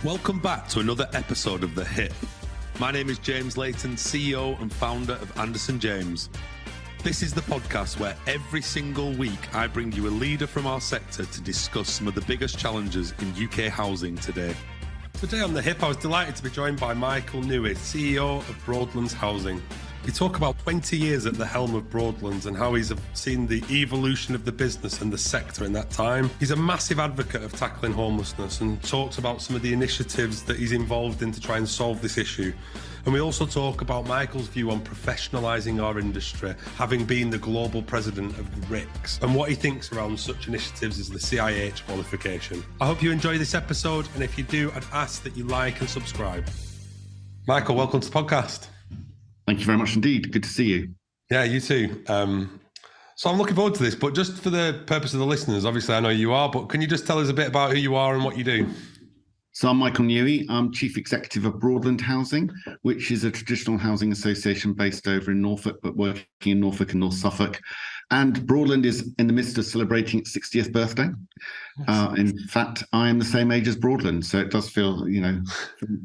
Welcome back to another episode of The Hit. My name is James Layton, CEO and founder of Anderson James. This is the podcast where every single week I bring you a leader from our sector to discuss some of the biggest challenges in UK housing today. Today on The Hip, I was delighted to be joined by Michael Newey, CEO of Broadland Housing. We talk about 20 years at the helm of Broadlands and how he's seen the evolution of the business and the sector in that time. He's a massive advocate of tackling homelessness and talks about some of the initiatives that he's involved in to try and solve this issue. And we also talk about Michael's view on professionalising our industry, having been the global president of the RICS, and what he thinks around such initiatives as the CIH qualification. I hope you enjoy this episode, and if you do, I'd ask that you like and subscribe. Michael, welcome to the podcast. Thank you very much indeed. Good to see you. Yeah, you too. So I'm looking forward to this, but just for the purpose of the listeners, obviously I know you are, but can you just tell us a bit about who you are and what you do? So I'm Michael Newey. I'm Chief Executive of Broadland Housing, which is a traditional housing association based over in Norfolk, but working in Norfolk and North Suffolk. And Broadland is in the midst of celebrating its 60th birthday. In fact, I am the same age as Broadland, so it does feel,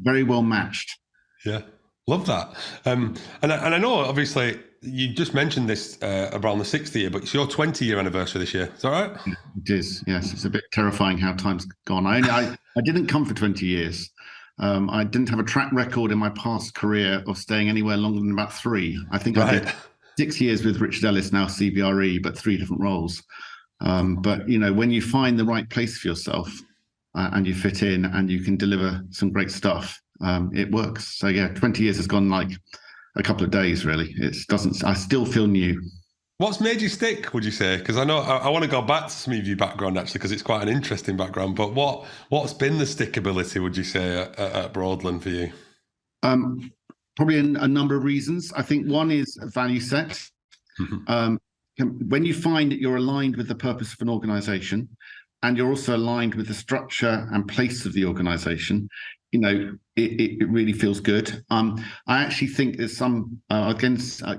very well matched. Yeah. Love that. And I know, obviously, you just mentioned this around the 60th year, but it's your 20-year anniversary this year. Is that right? It is, yes. It's a bit terrifying how time's gone. I didn't come for 20 years. I didn't have a track record in my past career of staying anywhere longer than about 3. I think I did 6 years with Richard Ellis, now CBRE, but 3 different roles. But, when you find the right place for yourself and you fit in and you can deliver some great stuff, it works. So yeah, 20 years has gone like a couple of days, really. I still feel new. What's made you stick, would you say? Because I know I want to go back to some of your background, actually, because it's quite an interesting background. But what's been the stickability, would you say, at Broadland for you? Probably a number of reasons. I think one is a value set. When you find that you're aligned with the purpose of an organisation and you're also aligned with the structure and place of the organisation, it really feels good. I actually think there's some, I'll say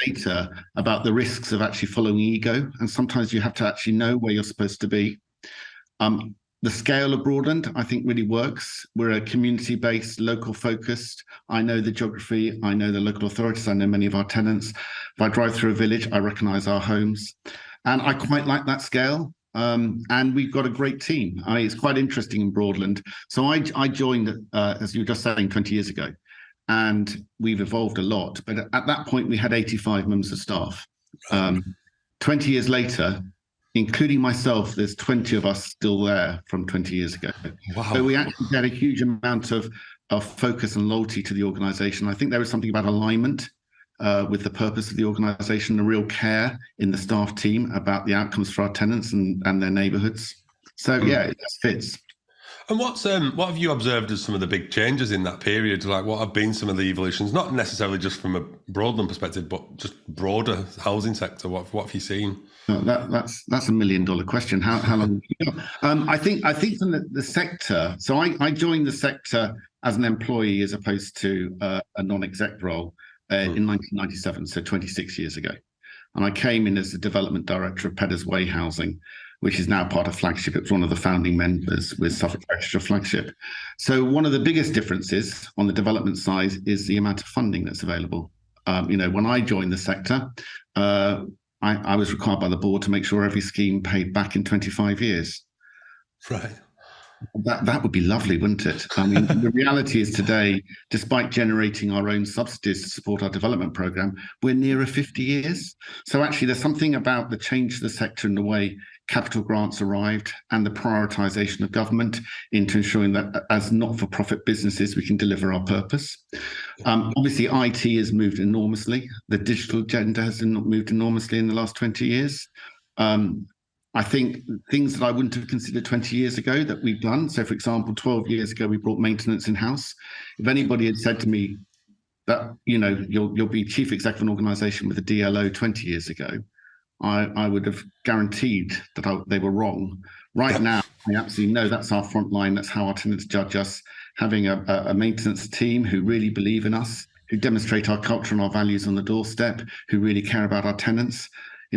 later, about the risks of actually following ego. And sometimes you have to actually know where you're supposed to be. The scale of Broadland, I think, really works. We're a community-based, local-focused. I know the geography. I know the local authorities. I know many of our tenants. If I drive through a village, I recognise our homes. And I quite like that scale. And we've got a great team. It's quite interesting in Broadland. So I joined, as you were just saying, 20 years ago, and we've evolved a lot. But at that point, we had 85 members of staff. 20 years later, including myself, there's 20 of us still there from 20 years ago. Wow. So we actually had a huge amount of focus and loyalty to the organisation. I think there was something about alignment with the purpose of the organisation, a real care in the staff team about the outcomes for our tenants and their neighbourhoods. So yeah, it just fits. And what have you observed as some of the big changes in that period? Like, what have been some of the evolutions, not necessarily just from a Broadland perspective, but just broader housing sector? What have you seen? That's $1 million question. How long? I think from the sector. So I joined the sector as an employee as opposed to a non-exec role. In 1997, so 26 years ago. And I came in as the development director of Peddars Way Housing, which is now part of Flagship. It was one of the founding members with Suffolk Extra Flagship. So one of the biggest differences on the development side is the amount of funding that's available. When I joined the sector, I was required by the board to make sure every scheme paid back in 25 years. Right. That would be lovely, wouldn't it? I mean, the reality is today, despite generating our own subsidies to support our development programme, we're nearer 50 years. So actually, there's something about the change to the sector and the way capital grants arrived and the prioritisation of government into ensuring that as not-for-profit businesses, we can deliver our purpose. Obviously, IT has moved enormously. The digital agenda has moved enormously in the last 20 years. I think things that I wouldn't have considered 20 years ago that we've done. So, for example, 12 years ago, we brought maintenance in-house. If anybody had said to me that, you'll be chief exec of an organisation with a DLO 20 years ago, I would have guaranteed that they were wrong. Right now, I absolutely know that's our front line. That's how our tenants judge us. Having a maintenance team who really believe in us, who demonstrate our culture and our values on the doorstep, who really care about our tenants.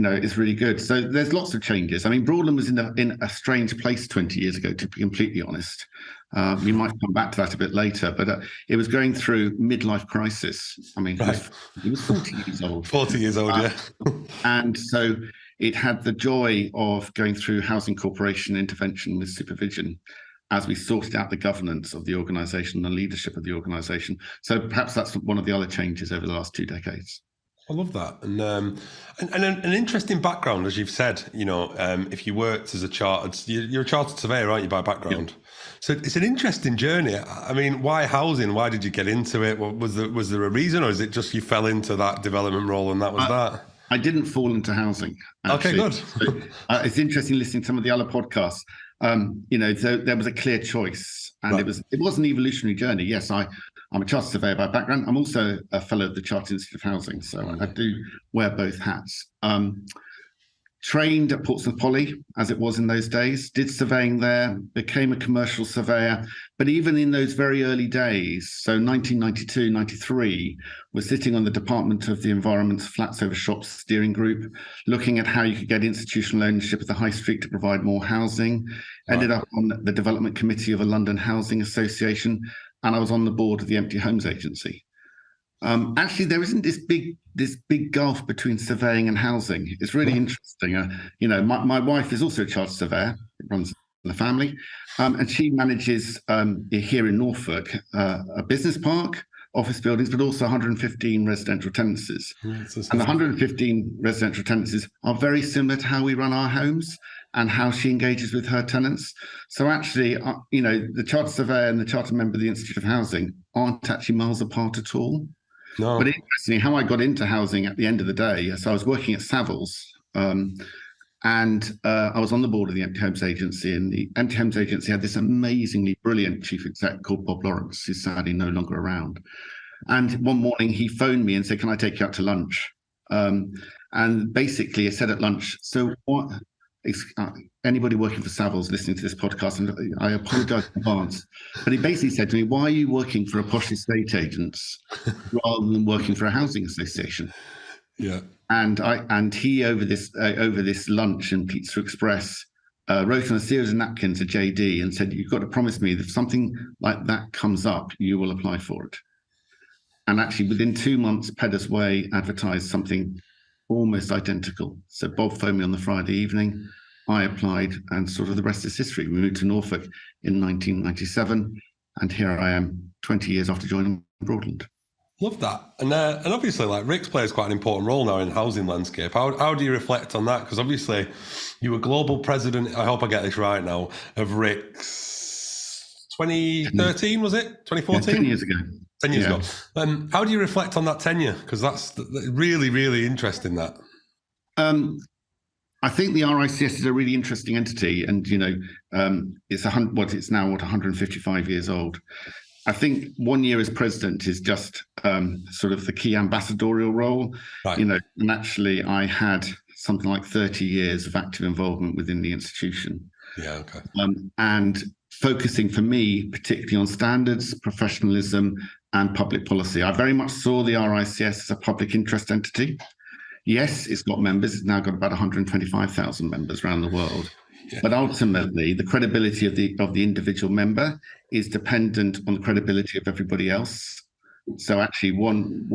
is really good. So there's lots of changes. I mean, Broadland was in a strange place 20 years ago, to be completely honest. We might come back to that a bit later, but it was going through midlife crisis. I mean, it was 40 years old. 40 years old, yeah. And so it had the joy of going through housing corporation intervention with supervision as we sorted out the governance of the organisation, the leadership of the organisation. So perhaps that's one of the other changes over the last 2 decades. I love that. And an interesting background, as you've said, if you worked as you're a chartered surveyor, aren't you, by background? Yep. So it's an interesting journey. I mean, why housing? Why did you get into it? Was there a reason, or is it just you fell into that development role and that was that? I didn't fall into housing. Actually. Okay, good. So, it's interesting listening to some of the other podcasts. So there was a clear choice, and it was an evolutionary journey. Yes, I'm a chartered surveyor by background. I'm also a fellow of the Chartered Institute of Housing, so I do wear both hats. Trained at Portsmouth Poly, as it was in those days, did surveying there, became a commercial surveyor. But even in those very early days, so 1992, 93, was sitting on the Department of the Environment's Flats Over Shops steering group, looking at how you could get institutional ownership of the high street to provide more housing. Ended up on the development committee of a London Housing Association, and I was on the board of the Empty Homes Agency. Actually, there isn't this big gulf between surveying and housing. It's really interesting. My wife is also a chartered surveyor. It runs in the family, and she manages here in Norfolk a business park, office buildings, but also 115 residential tenancies. And the 115 residential tenancies are very similar to how we run our homes and how she engages with her tenants. So actually, the chartered surveyor and the chartered member of the Institute of Housing aren't actually miles apart at all. No. But interestingly, how I got into housing at the end of the day, so I was working at Savills, and I was on the board of the Empty Homes Agency, and the Empty Homes Agency had this amazingly brilliant chief exec called Bob Lawrence, who's sadly no longer around. And one morning he phoned me and said, "Can I take you out to lunch?" And basically I said at lunch, "So what?" Anybody working for Savills listening to this podcast, and I apologise in advance, but he basically said to me, "Why are you working for a posh estate agents rather than working for a housing association?" Yeah. And he over this lunch in Pizza Express wrote on a series of napkins a JD and said, "You've got to promise me that if something like that comes up, you will apply for it." And actually, within 2 months, Peddars Way advertised something almost identical. So Bob phoned me on the Friday evening. I applied, and sort of the rest is history. We moved to Norfolk in 1997, and here I am 20 years after joining Broadland. Love that. And obviously, like, RICS plays quite an important role now in the housing landscape. How do you reflect on that? Because obviously you were global president, I hope I get this right now, of RICS 2013, was it? 2014? Yeah, 10 years ago. 10 years ago. How do you reflect on that tenure? Because that's really, really interesting, that. I think the RICS is a really interesting entity, and it's now 155 years old. I think 1 year as president is just sort of the key ambassadorial role, right. And actually I had something like 30 years of active involvement within the institution. Yeah, okay. And focusing for me particularly on standards, professionalism, and public policy. I very much saw the RICS as a public interest entity. Yes, it's got members. It's now got about 125,000 members around the world. Yeah. But ultimately, the credibility of the individual member is dependent on the credibility of everybody else. So actually, one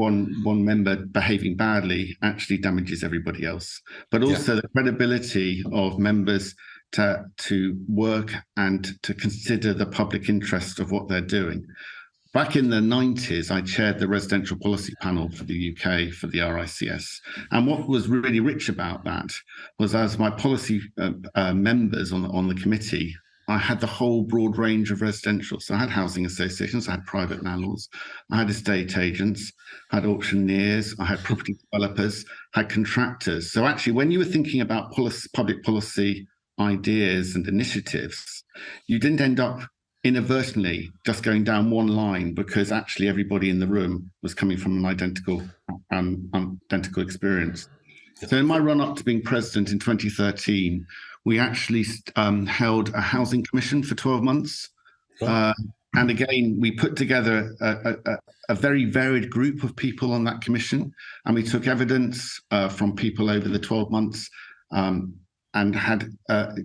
member behaving badly actually damages everybody else. But also the credibility of members to work and to consider the public interest of what they're doing. Back in the 90s, I chaired the residential policy panel for the UK for the RICS. And what was really rich about that was, as my policy members on the committee, I had the whole broad range of residential. So I had housing associations, I had private landlords, I had estate agents, I had auctioneers, I had property developers, I had contractors. So actually, when you were thinking about public policy ideas and initiatives, you didn't end up inadvertently just going down one line, because actually everybody in the room was coming from an identical experience. So in my run up to being president in 2013, we actually held a housing commission for 12 months. And again, we put together a very varied group of people on that commission, and we took evidence from people over the 12 months and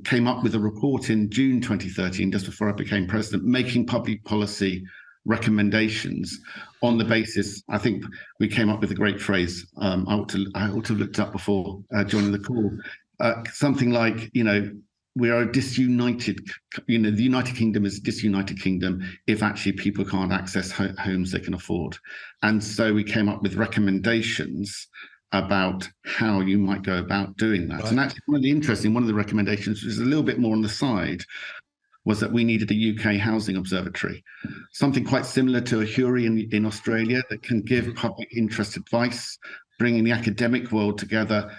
came up with a report in June 2013, just before I became president, making public policy recommendations on the basis. I think we came up with a great phrase. I ought to have looked up before joining the call. Something like, we are a disunited, the United Kingdom is a disunited kingdom if actually people can't access homes they can afford. And so we came up with recommendations about how you might go about doing that. Right. And actually one of the recommendations, which is a little bit more on the side, was that we needed a UK housing observatory, something quite similar to a HURI in Australia that can give public interest advice, bringing the academic world together,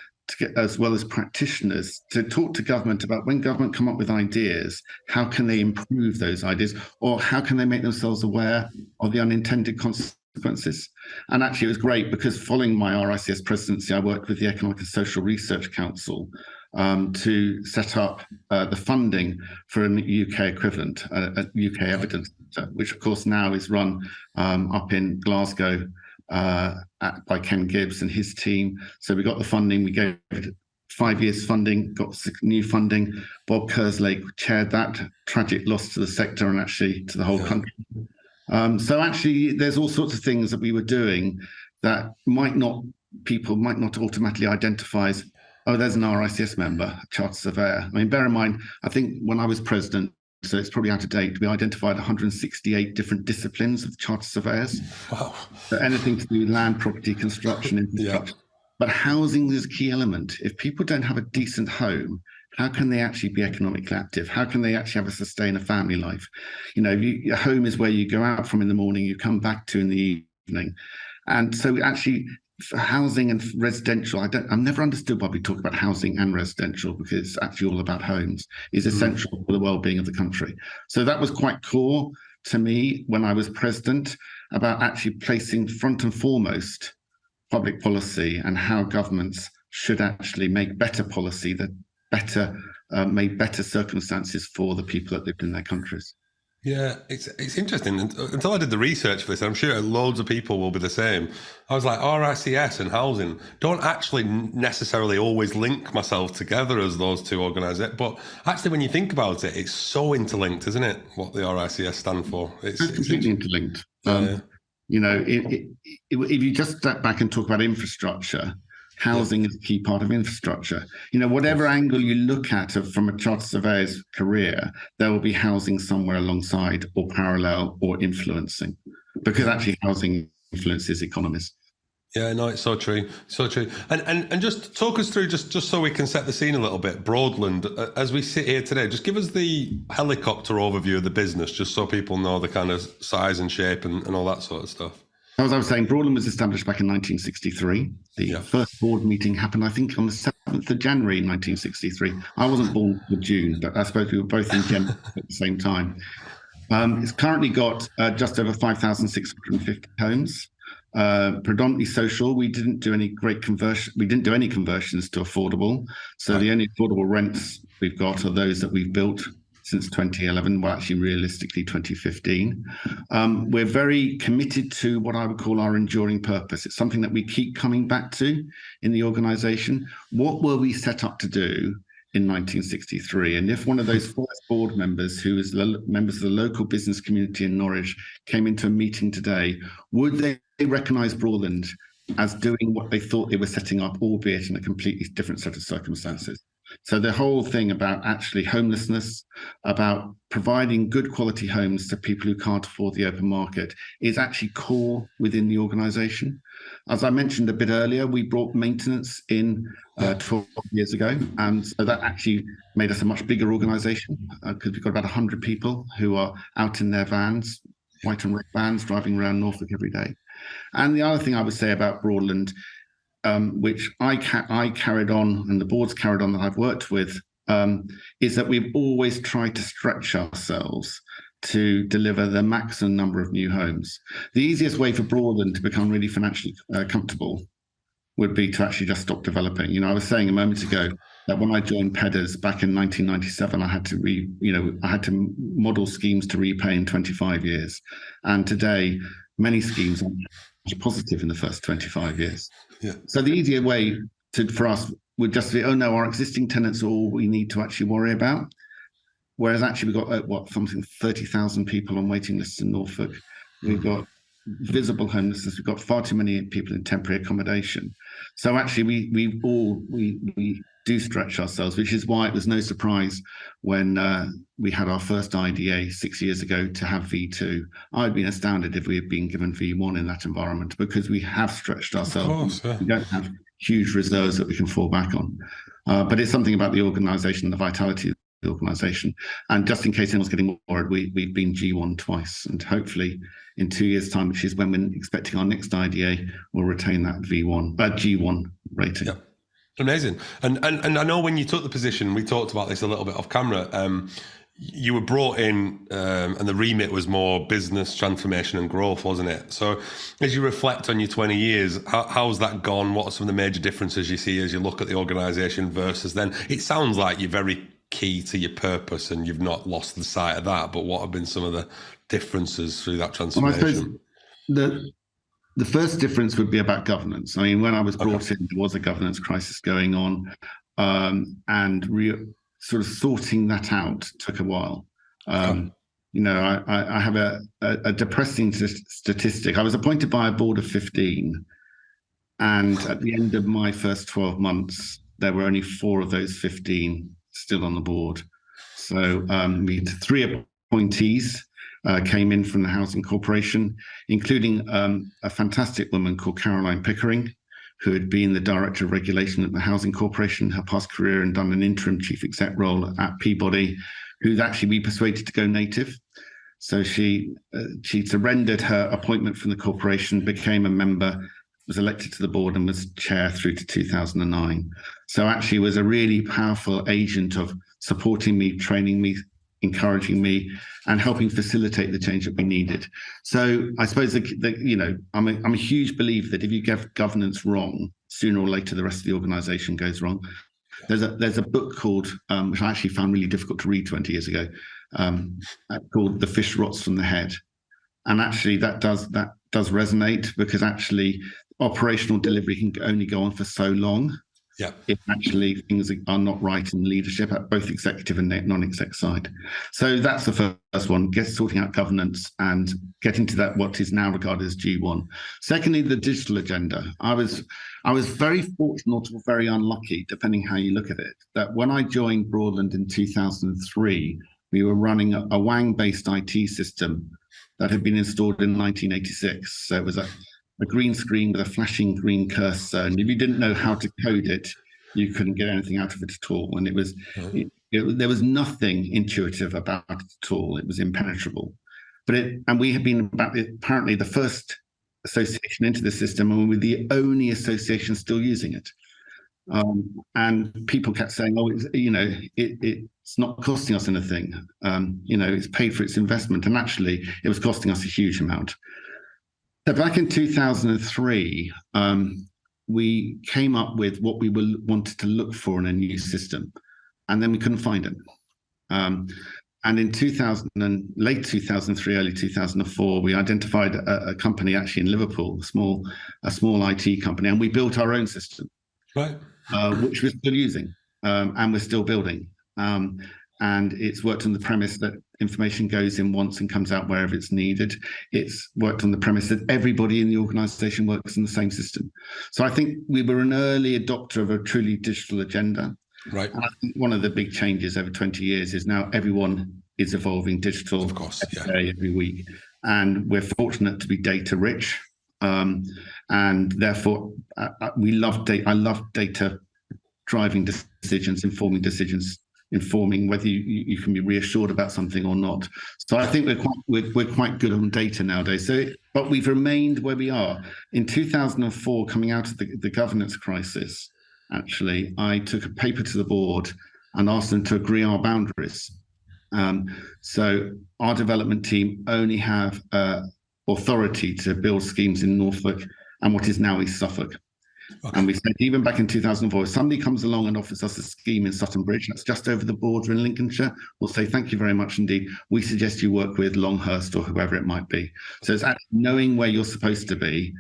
as well as practitioners, to talk to government about, when government come up with ideas, how can they improve those ideas, or how can they make themselves aware of the unintended consequences. And actually it was great because following my RICS presidency, I worked with the Economic and Social Research Council to set up the funding for a UK equivalent, a UK evidence centre, which of course now is run up in Glasgow by Ken Gibbs and his team. So we got the funding, we gave it 5 years funding, got new funding. Bob Kerslake chaired that. Tragic loss to the sector and actually to the whole country. So actually there's all sorts of things that we were doing that people might not automatically identify as, oh, there's an RICS member, a chartered surveyor. I mean, bear in mind, I think when I was president, so it's probably out of date, we identified 168 different disciplines of chartered surveyors. Wow. So anything to do with land, property, construction, infrastructure. Yeah. But housing is a key element. If people don't have a decent home, how can they actually be economically active? How can they actually have sustain a family life? Your home is where you go out from in the morning, you come back to in the evening. And so actually, for housing and residential, I've never understood why we talk about housing and residential, because it's actually all about homes, is essential for the well-being of the country. So that was quite core to me when I was president, about actually placing front and foremost public policy and how governments should actually make better policy that made better circumstances for the people that lived in their countries. Yeah, it's interesting. Until I did the research for this, I'm sure loads of people will be the same. I was like, RICS and housing don't actually necessarily always link myself together as those two organisations. But actually, when you think about it, it's so interlinked, isn't it? What the RICS stand for? It's completely interlinked. If you just step back and talk about infrastructure, housing is a key part of infrastructure. Whatever angle you look at from a chartered surveyor's career, there will be housing somewhere alongside or parallel or influencing, because actually housing influences economies. Yeah, no, it's so true. So true. And just talk us through, just so we can set the scene a little bit, Broadland, as we sit here today, just give us the helicopter overview of the business, just so people know the kind of size and shape and all that sort of stuff. As I was saying, Broadland was established back in 1963. The first board meeting happened, I think, on the 7th of January 1963. I wasn't born in June, but I suppose we were both in January at the same time. It's currently got just over 5,650 homes, predominantly social. We didn't do any conversions to affordable. So the only affordable rents we've got are those that we've built since 2011, well, actually realistically 2015. We're very committed to what I would call our enduring purpose. It's something that we keep coming back to in the organisation. What were we set up to do in 1963? And if one of those first board members, who is members of the local business community in Norwich, came into a meeting today, would they recognise Broadland as doing what they thought they were setting up, albeit in a completely different set of circumstances? So the whole thing about actually homelessness, about providing good quality homes to people who can't afford the open market, is actually core within the organisation. As I mentioned a bit earlier, we brought maintenance in 12 years ago, and so that actually made us a much bigger organisation, because we've got about 100 people who are out in their vans, white and red vans, driving around Norfolk every day. And the other thing I would say about Broadland, which I carried on and the board's carried on that I've worked with, is that we've always tried to stretch ourselves to deliver the maximum number of new homes. The easiest way for Broadland to become really financially comfortable would be to actually just stop developing. I was saying a moment ago, that when I joined Pedders back in 1997, I had to model schemes to repay in 25 years. And today, many schemes are positive in the first 25 years. Yeah. So the easier way for us would just be, oh no, our existing tenants are all we need to actually worry about. Whereas actually we've got something 30,000 people on waiting lists in Norfolk. We've got visible homelessness. We've got far too many people in temporary accommodation. So actually we do stretch ourselves, which is why it was no surprise when we had our first IDA 6 years ago to have V2. I'd been astounded if we had been given V1 in that environment, because we have stretched ourselves. Of course, yeah. We don't have huge reserves that we can fall back on. But it's something about the organisation, the vitality of the organisation. And just in case anyone's getting worried, we've been G1 twice, and hopefully in 2 years' time, which is when we're expecting our next IDA, we'll retain that G1 rating. Yeah. Amazing. And I know when you took the position, we talked about this a little bit off camera, you were brought in and the remit was more business transformation and growth, wasn't it? So as you reflect on your 20 years, how's that gone? What are some of the major differences you see as you look at the organisation versus then? It sounds like you're very key to your purpose and you've not lost the sight of that, but what have been some of the differences through that transformation? Well, I suppose the first difference would be about governance. I mean, when I was brought in, there was a governance crisis going on, and sort of sorting that out took a while. I have a depressing statistic. I was appointed by a board of 15, and at the end of my first 12 months, there were only 4 of those 15 still on the board. So we had 3 appointees came in from the Housing Corporation, including a fantastic woman called Caroline Pickering, who had been the Director of Regulation at the Housing Corporation, her past career, and done an interim chief exec role at Peabody, who's actually we persuaded to go native. So she surrendered her appointment from the corporation, became a member, was elected to the board, and was chair through to 2009. So actually was a really powerful agent of supporting me, training me, encouraging me, and helping facilitate the change that we needed. So I suppose I'm a huge believer that if you get governance wrong, sooner or later the rest of the organisation goes wrong. There's a book called, which I actually found really difficult to read 20 years ago, called "The Fish Rots from the Head," and actually that does resonate, because actually operational delivery can only go on for so long. Yeah, if actually things are not right in leadership at both executive and non-exec side. So that's the first one, sorting out governance and getting to that what is now regarded as G1. Secondly, the digital agenda. I was very fortunate or very unlucky, depending how you look at it, that when I joined Broadland in 2003, we were running a WANG-based IT system that had been installed in 1986. So it was a green screen with a flashing green cursor, and if you didn't know how to code it, you couldn't get anything out of it at all. And there was nothing intuitive about it at all. It was impenetrable. And we had been apparently the first association into the system, and we were the only association still using it. And people kept saying, "Oh, it's not costing us anything. It's paid for its investment," and actually, it was costing us a huge amount. So back in 2003, we came up with what we wanted to look for in a new system, and then we couldn't find it. And in late 2003, early 2004, we identified a company actually in Liverpool, a small IT company, and we built our own system, right? Which we're still using, and we're still building. And it's worked on the premise that information goes in once and comes out wherever it's needed. It's worked on the premise that everybody in the organisation works in the same system. So I think we were an early adopter of a truly digital agenda. Right. And I think one of the big changes over 20 years is now everyone is evolving digital, of course, every week. And we're fortunate to be data rich. And therefore, we love data. I love data driving decisions, informing decisions, informing whether you can be reassured about something or not. So I think we're quite good on data nowadays. But we've remained where we are. In 2004, coming out of the governance crisis, actually, I took a paper to the board and asked them to agree our boundaries. So our development team only have authority to build schemes in Norfolk and what is now East Suffolk. And we said, even back in 2004, if somebody comes along and offers us a scheme in Sutton Bridge, that's just over the border in Lincolnshire, we'll say, thank you very much indeed. We suggest you work with Longhurst or whoever it might be. So it's actually knowing where you're supposed to be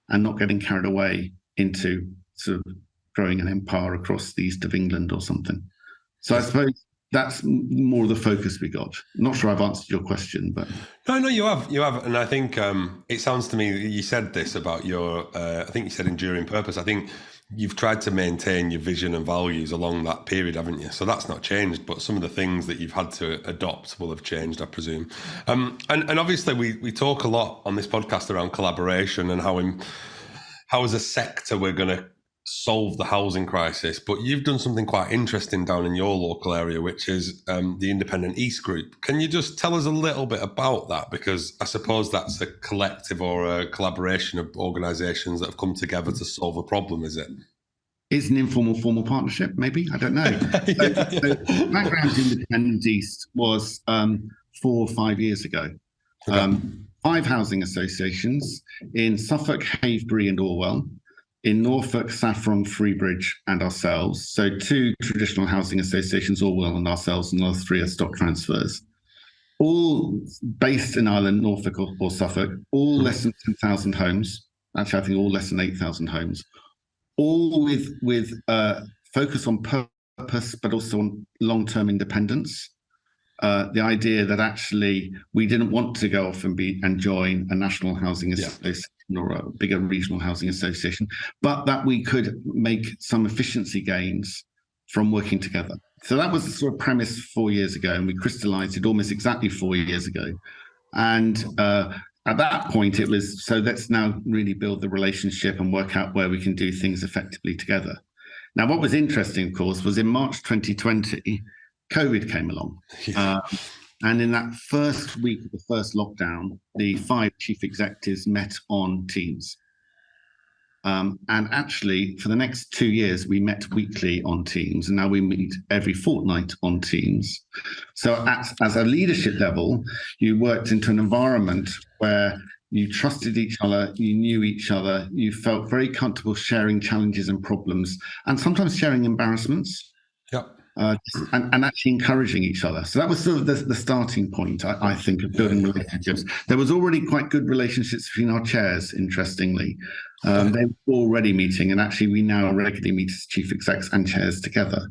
and not getting carried away into sort of growing an empire across the east of England or something. So I suppose that's more the focus we got. I'm not sure I've answered your question, but no, you have, and I think it sounds to me you said this about your. I think you said enduring purpose. I think you've tried to maintain your vision and values along that period, haven't you? So that's not changed, but some of the things that you've had to adopt will have changed, I presume. And obviously we talk a lot on this podcast around collaboration and how as a sector we're going to solve the housing crisis, but you've done something quite interesting down in your local area, which is the Independent East Group. Can you just tell us a little bit about that? Because I suppose that's a collective or a collaboration of organisations that have come together to solve a problem, is it? It's an informal, formal partnership, maybe? I don't know. So background in Independent East was 4 or 5 years ago. Okay. 5 housing associations in Suffolk, Havebury and Orwell, in Norfolk, Saffron, Freebridge and ourselves. So 2 traditional housing associations, Orwell and ourselves, and the other 3 are stock transfers. All based in Ireland, Norfolk or Suffolk, all less than 10,000 homes. Actually, I think all less than 8,000 homes. All with focus on purpose, but also on long-term independence. The idea that actually we didn't want to go off and join a national housing association or a bigger regional housing association, but that we could make some efficiency gains from working together. So that was the sort of premise 4 years ago, and we crystallized it almost exactly 4 years ago. And at that point, it was, so let's now really build the relationship and work out where we can do things effectively together. Now, what was interesting, of course, was in March 2020, COVID came along. And in that first week of the first lockdown, the 5 chief executives met on Teams. And actually, for the next 2 years, we met weekly on Teams, and now we meet every fortnight on Teams. So as a leadership level, you worked into an environment where you trusted each other, you knew each other, you felt very comfortable sharing challenges and problems, and sometimes sharing embarrassments. Yep. And actually encouraging each other. So that was sort of the starting point, I think, of building relationships. There was already quite good relationships between our chairs, interestingly. They were already meeting, and actually we now regularly meet as chief execs and chairs together.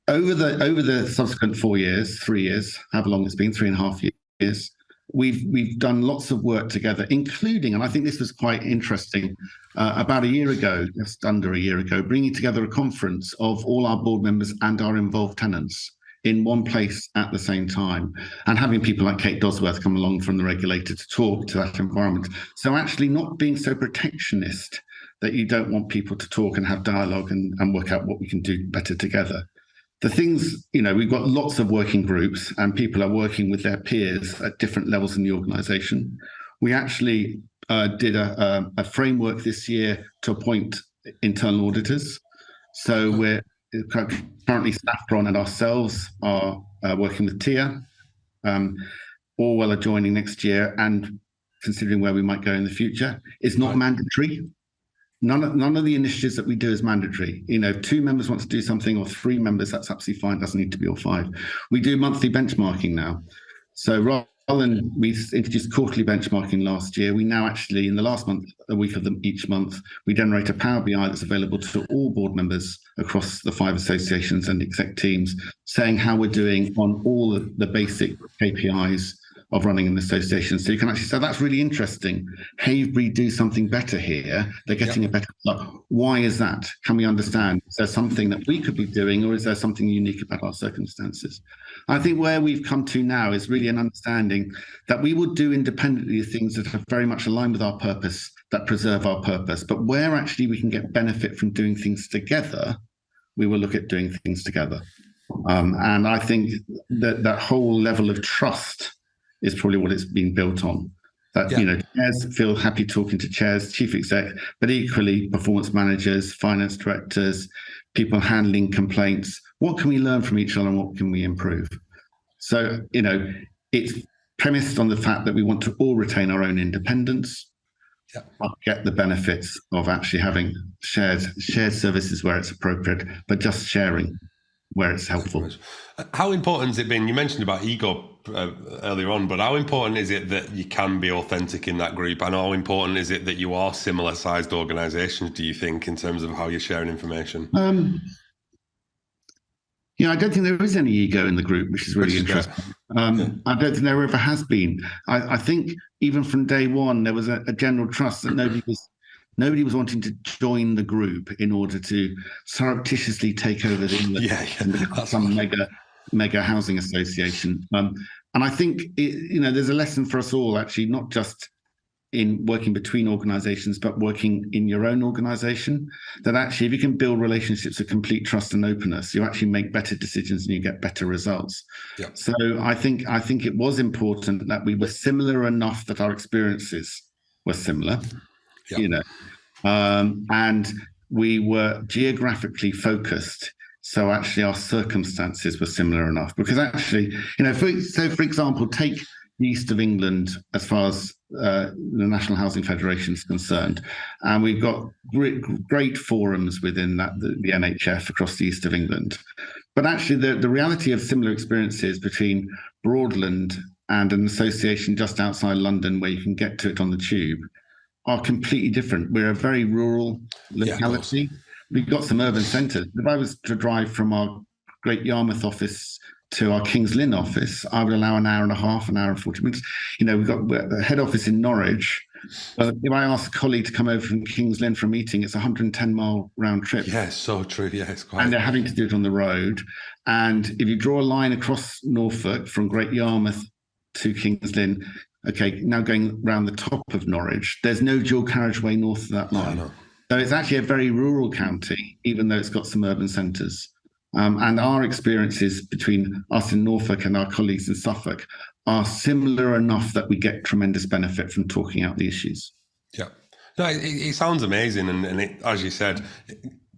Over the subsequent 4 years, 3 years, however long it's been, 3.5 years, we've done lots of work together, including, and I think this was quite interesting, about a year ago, just under a year ago, bringing together a conference of all our board members and our involved tenants in one place at the same time, and having people like Kate Dosworth come along from the regulator to talk to that environment. So actually not being so protectionist that you don't want people to talk and have dialogue and work out what we can do better together. The things, we've got lots of working groups and people are working with their peers at different levels in the organisation. We actually did a framework this year to appoint internal auditors. So we're currently Saffron and ourselves are working with TIA. Orwell are joining next year, and considering where we might go in the future. It's not mandatory. None of the initiatives that we do is mandatory. 2 members want to do something, or 3 members, that's absolutely fine. It doesn't need to be all 5. We do monthly benchmarking now. So rather than we introduced quarterly benchmarking last year, we now actually, in the last month, a week of them each month, we generate a Power BI that's available to all board members across the 5 associations and exec teams, saying how we're doing on all the basic KPIs of running an association. So you can actually say, that's really interesting. Havebury do something better here. They're getting a better result. Why is that? Can we understand? Is there something that we could be doing, or is there something unique about our circumstances? I think where we've come to now is really an understanding that we would do independently things that are very much aligned with our purpose, that preserve our purpose. But where actually we can get benefit from doing things together, we will look at doing things together. And I think that whole level of trust is probably what it's been built on. That, chairs feel happy talking to chairs, chief exec, but equally performance managers, finance directors, people handling complaints. What can we learn from each other and what can we improve? So, it's premised on the fact that we want to all retain our own independence. but get the benefits of actually having shared services where it's appropriate, but just sharing where it's helpful. How important has it been? You mentioned about ego earlier on, but how important is it that you can be authentic in that group? And how important is it that you are similar sized organisations, do you think, in terms of how you're sharing information? I don't think there is any ego in the group, which is really interesting. I don't think there ever has been. I think even from day one, there was a general trust that nobody was wanting to join the group in order to surreptitiously take over some mega housing association. And I think there's a lesson for us all, actually, not just in working between organizations, but working in your own organization, that actually, if you can build relationships of complete trust and openness, you actually make better decisions and you get better results. Yep. So I think it was important that we were similar enough that our experiences were similar, yep. And we were geographically focused. So actually our circumstances were similar enough, because actually, for example, take the East of England as far as the National Housing Federation is concerned. And we've got great forums within that, the NHF across the East of England. But actually the reality of similar experiences between Broadland and an association just outside London where you can get to it on the tube are completely different. We're a very rural locality. We've got some urban centres. If I was to drive from our Great Yarmouth office to our King's Lynn office, I would allow an hour and a half, an hour and 40 minutes. We've got a head office in Norwich. If I ask a colleague to come over from King's Lynn for a meeting, it's a 110-mile round trip. Yeah, so true. Yeah, it's quite. And they're having to do it on the road. And if you draw a line across Norfolk from Great Yarmouth to King's Lynn, now going around the top of Norwich, there's no dual carriageway north of that line. No. So it's actually a very rural county, even though it's got some urban centres. And our experiences between us in Norfolk and our colleagues in Suffolk are similar enough that we get tremendous benefit from talking out the issues. Yeah. No, it sounds amazing. And it, as you said,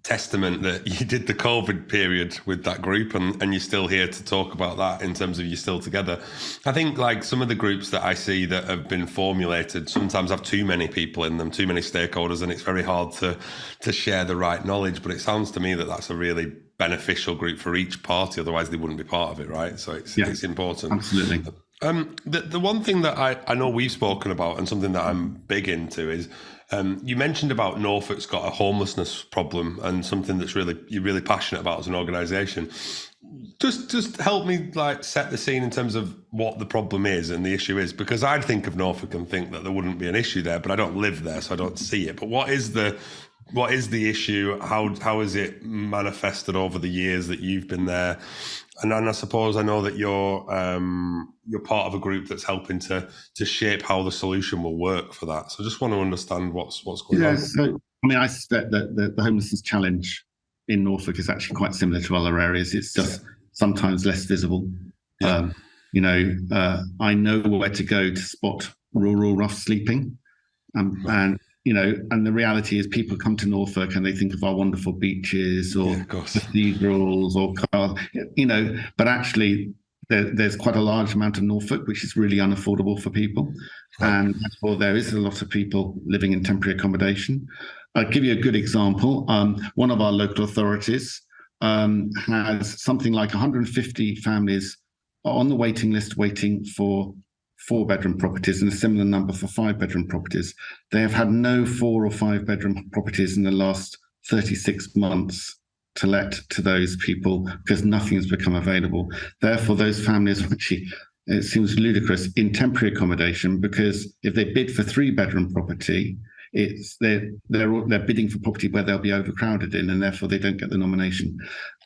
testament that you did the COVID period with that group and you're still here to talk about that in terms of you're still together. I think like some of the groups that I see that have been formulated sometimes have too many people in them, too many stakeholders, and it's very hard to share the right knowledge. But it sounds to me that that's a really beneficial group for each party, otherwise they wouldn't be part of it, right? So it's important. Absolutely. The one thing that I know we've spoken about and something that I'm big into is you mentioned about Norfolk's got a homelessness problem and something that's you're really passionate about as an organisation. Just help me set the scene in terms of what the problem is and the issue is, because I'd think of Norfolk and think that there wouldn't be an issue there, but I don't live there, so I don't see it. But what is the issue? How has it manifested over the years that you've been there? And I suppose I know that you're part of a group that's helping to shape how the solution will work for that. So I just want to understand what's going on. So I suspect that the homelessness challenge in Norfolk is actually quite similar to other areas. It's just sometimes less visible. Yeah. I know where to go to spot rural rough sleeping, and the reality is people come to Norfolk and they think of our wonderful beaches or cathedrals or cars, but actually there's quite a large amount of Norfolk which is really unaffordable for people. Right. And therefore there is a lot of people living in temporary accommodation. I'll give you a good example. One of our local authorities has something like 150 families on the waiting list waiting for 4-bedroom properties and a similar number for 5-bedroom properties. They have had no 4 or 5-bedroom properties in the last 36 months to let to those people because nothing has become available. Therefore, those families actually, it seems ludicrous, in temporary accommodation, because if they bid for 3-bedroom property, they're bidding for property where they'll be overcrowded in, and therefore they don't get the nomination.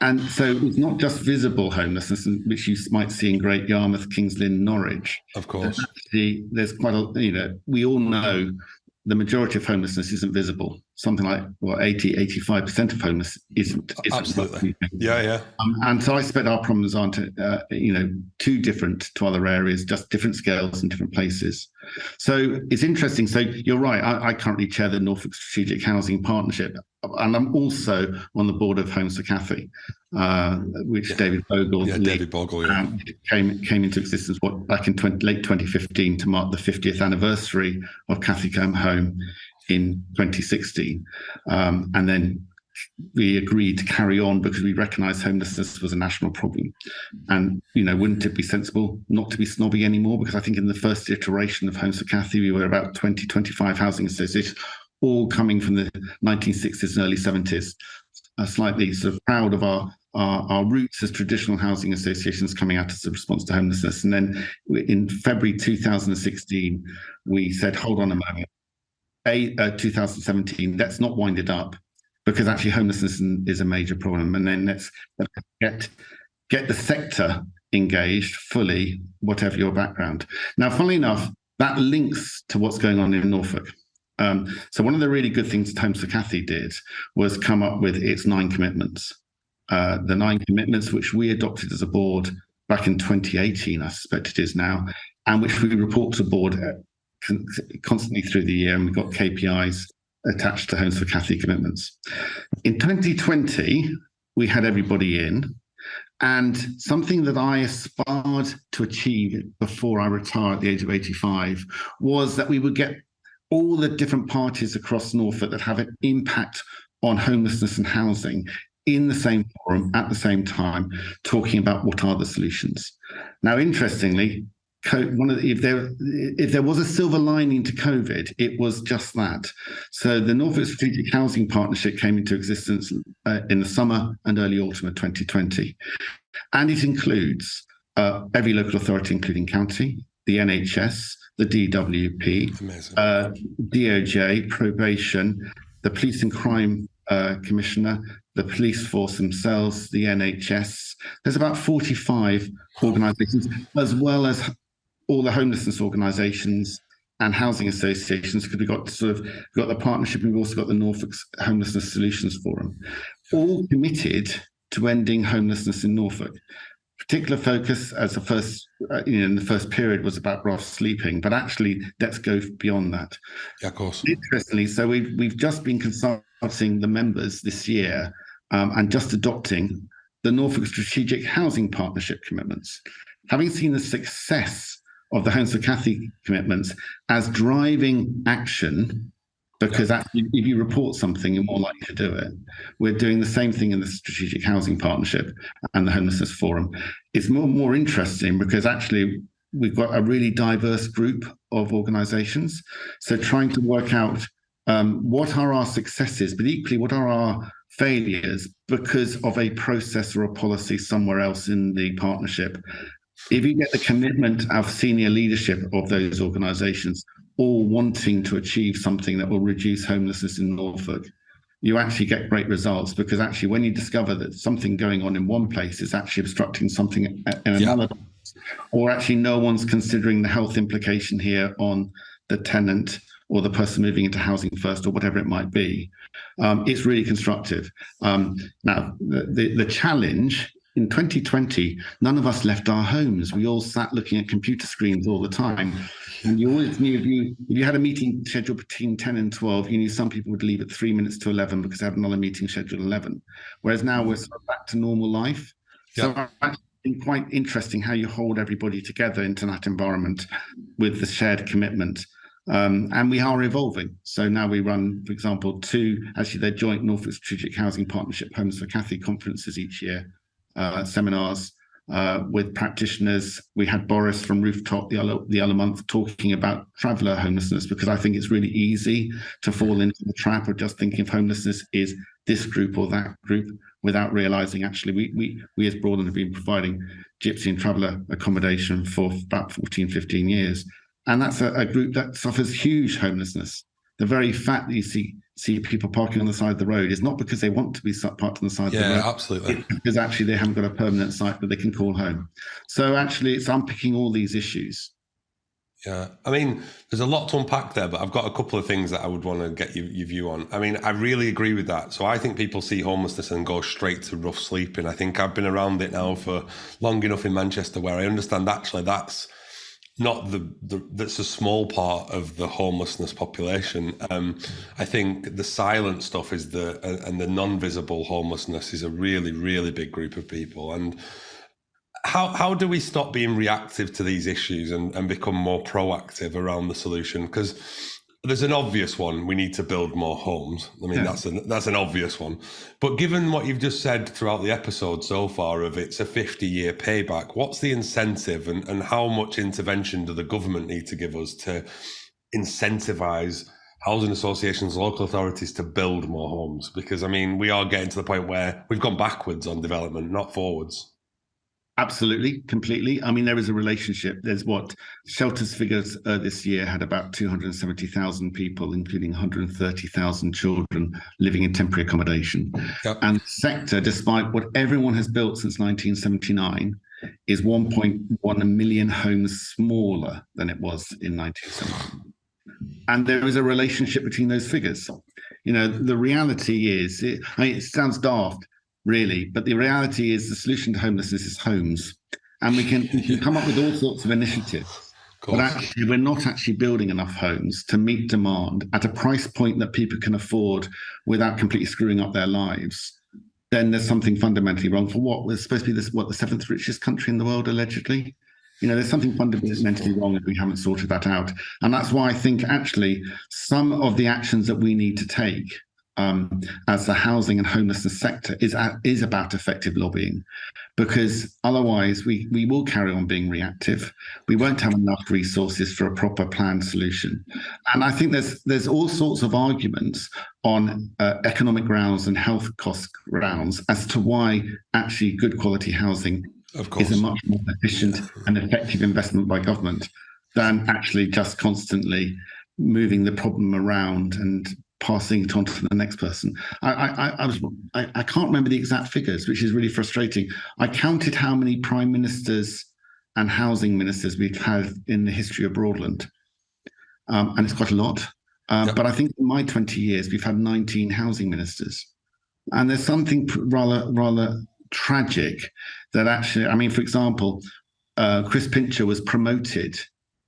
And so it's not just visible homelessness, which you might see in Great Yarmouth, King's Lynn, Norwich. Of course. Actually, there's quite we all know the majority of homelessness isn't visible. something like 85% of homeless isn't absolutely. Yeah. And so I expect our problems aren't too different to other areas, just different scales and different places. So it's interesting. So you're right. I currently chair the Norfolk Strategic Housing Partnership, and I'm also on the board of Homes for Cathy, which David Bogle came into existence back in late 2015 to mark the 50th anniversary of Cathy Came Home in 2016, and then we agreed to carry on because we recognised homelessness was a national problem. And wouldn't it be sensible not to be snobby anymore? Because I think in the first iteration of Homes for Cathy, we were about 25 housing associations, all coming from the 1960s and early 70s, slightly sort of proud of our roots as traditional housing associations coming out as a response to homelessness. And then in February 2016, we said, hold on a moment. 2017, let's not wind it up, because actually homelessness is a major problem. And then let's get the sector engaged fully, whatever your background. Now, funnily enough, that links to what's going on in Norfolk. So one of the really good things Homes for Cathy did was come up with its 9 commitments. The 9 commitments which we adopted as a board back in 2018, I suspect it is now, and which we report to the board constantly through the year, and we've got KPIs attached to Homes for Cathy commitments. In 2020, we had everybody in, and something that I aspired to achieve before I retire at the age of 85 was that we would get all the different parties across Norfolk that have an impact on homelessness and housing in the same forum at the same time, talking about what are the solutions. Now, interestingly, if there was a silver lining to COVID, it was just that. So the Norfolk Strategic Housing Partnership came into existence in the summer and early autumn of 2020. And it includes every local authority, including county, the NHS, the DWP, DOJ, probation, the Police and Crime Commissioner, the police force themselves, the NHS. There's about 45 organisations, as well as all the homelessness organisations and housing associations, because we've got the partnership, and we've also got the Norfolk Homelessness Solutions Forum, all committed to ending homelessness in Norfolk. Particular focus as the first, in the first period was about rough sleeping, but actually let's go beyond that. Yeah, of course. Interestingly, so we've just been consulting the members this year and just adopting the Norfolk Strategic Housing Partnership commitments, having seen the success of the Homes for Cathy commitments as driving action, because actually, if you report something, you're more likely to do it. We're doing the same thing in the Strategic Housing Partnership and the Homelessness Forum. It's more interesting because actually we've got a really diverse group of organisations. So trying to work out what are our successes, but equally what are our failures because of a process or a policy somewhere else in the partnership. If you get the commitment of senior leadership of those organisations all wanting to achieve something that will reduce homelessness in Norfolk, you actually get great results, because actually when you discover that something going on in one place is actually obstructing something in another place, or actually no one's considering the health implication here on the tenant or the person moving into housing first or whatever it might be, it's really constructive. Now, the challenge in 2020, none of us left our homes. We all sat looking at computer screens all the time. And you always knew if you had a meeting scheduled between 10 and 12, you knew some people would leave at 3 minutes to 11 because they had another meeting scheduled at 11. Whereas now we're sort of back to normal life. So it's been quite interesting how you hold everybody together into that environment with the shared commitment. And we are evolving. So now we run, for example, they're joint Norfolk Strategic Housing Partnership Homes for Cathy conferences each year. Seminars with practitioners. We had Boris from Rooftop the other month talking about traveller homelessness, because I think it's really easy to fall into the trap of just thinking of homelessness is this group or that group without realising actually we as Broadland have been providing gypsy and traveller accommodation for about 14, 15 years. And that's a group that suffers huge homelessness. The very fact that you see people parking on the side of the road is not because they want to be parked on the side of the road. Yeah, absolutely. It's because actually they haven't got a permanent site that they can call home. So actually it's unpicking all these issues. Yeah, I mean, there's a lot to unpack there, but I've got a couple of things that I would want to get your view on. I mean, I really agree with that. So I think people see homelessness and go straight to rough sleeping. I think I've been around it now for long enough in Manchester where I understand actually that's not that's a small part of the homelessness population. I think the silent stuff is and the non-visible homelessness is a really, really big group of people. And how do we stop being reactive to these issues and become more proactive around the solution? Because there's an obvious one: we need to build more homes. I mean, that's an obvious one. But given what you've just said throughout the episode so far, of it's a 50-year payback, what's the incentive, and how much intervention do the government need to give us to incentivize housing associations, local authorities to build more homes? Because I mean, we are getting to the point where we've gone backwards on development, not forwards. Absolutely, completely. I mean, there is a relationship. There's what Shelter's figures this year had about 270,000 people, including 130,000 children living in temporary accommodation. Yep. And the sector, despite what everyone has built since 1979, is 1.1 million homes smaller than it was in 1979. And there is a relationship between those figures. You know, the reality is, it sounds daft, really, but the reality is the solution to homelessness is homes, and we can come up with all sorts of initiatives, but actually we're not actually building enough homes to meet demand at a price point that people can afford without completely screwing up their lives. Then there's something fundamentally wrong for what was supposed to be the seventh richest country in the world, allegedly. You know, there's something fundamentally wrong if we haven't sorted that out. And that's why I think actually some of the actions that we need to take as the housing and homelessness sector is about effective lobbying, because otherwise we will carry on being reactive. We won't have enough resources for a proper planned solution. And I think there's all sorts of arguments on economic grounds and health cost grounds as to why actually good quality housing is a much more efficient and effective investment by government than actually just constantly moving the problem around and passing it on to the next person. I can't remember the exact figures, which is really frustrating. I counted how many prime ministers and housing ministers we've had in the history of Broadland, and it's quite a lot. But I think in my 20 years, we've had 19 housing ministers. And there's something rather tragic that actually, I mean, for example, Chris Pincher was promoted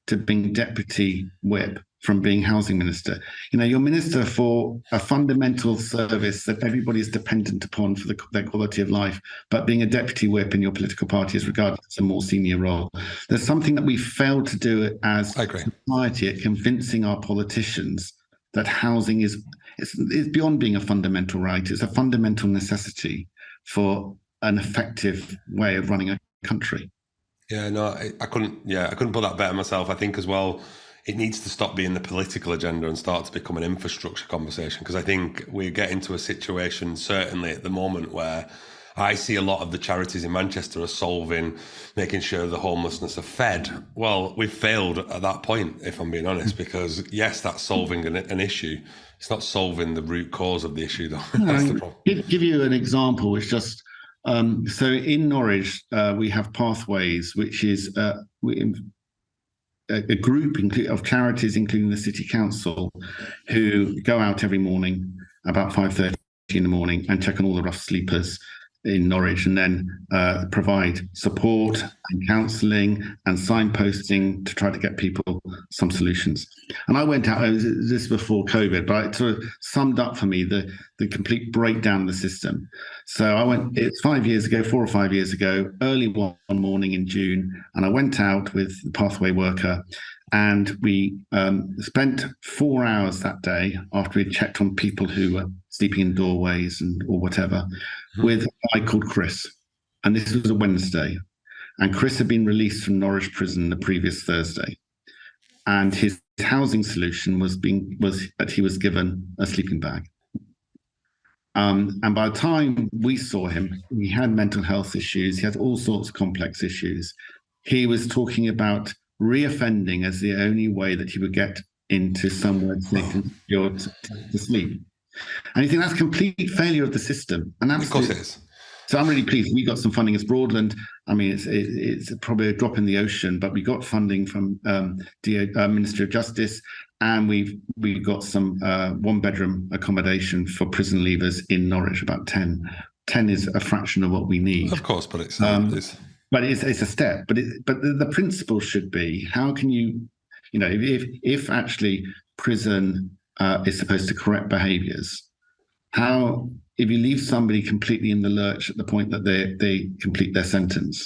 to being deputy whip from being housing minister. You know, you're minister for a fundamental service that everybody is dependent upon for their quality of life, but being a deputy whip in your political party is regarded as a more senior role. There's something that we failed to do as society at convincing our politicians that housing is beyond being a fundamental right. It's a fundamental necessity for an effective way of running a country. Yeah, no, I couldn't put that better myself. I think as well, it needs to stop being the political agenda and start to become an infrastructure conversation, because I think we're getting to a situation, certainly at the moment, where I see a lot of the charities in Manchester are solving, making sure the homelessness are fed. Well, we've failed at that point, if I'm being honest, because yes, that's solving an issue. It's not solving the root cause of the issue, though. That's the problem. Give you an example, which just so in Norwich, we have Pathways, which is a group of charities, including the city council, who go out every morning about 5:30 in the morning and check on all the rough sleepers in Norwich, and then provide support and counselling and signposting to try to get people some solutions. And I went out, this before COVID, but it sort of summed up for me the complete breakdown of the system. So I went, it's 4 or 5 years ago, early one morning in June, and I went out with the Pathway worker, and we spent 4 hours that day after we'd checked on people who were sleeping in doorways or whatever, with a guy called Chris. And this was a Wednesday. And Chris had been released from Norwich prison the previous Thursday. And his housing solution was that he was given a sleeping bag. And by the time we saw him, he had mental health issues. He had all sorts of complex issues. He was talking about reoffending as the only way that he would get into somewhere safe and secure to sleep. And you think that's complete failure of the system. And of course it is. So I'm really pleased. We got some funding as Broadland. I mean, it's probably a drop in the ocean, but we got funding from Ministry of Justice, and we've got some one-bedroom accommodation for prison leavers in Norwich, about 10. 10 is a fraction of what we need. Of course, but it's a step. But the principle should be, how can you know, if actually prison is supposed to correct behaviours, how, if you leave somebody completely in the lurch at the point that they complete their sentence,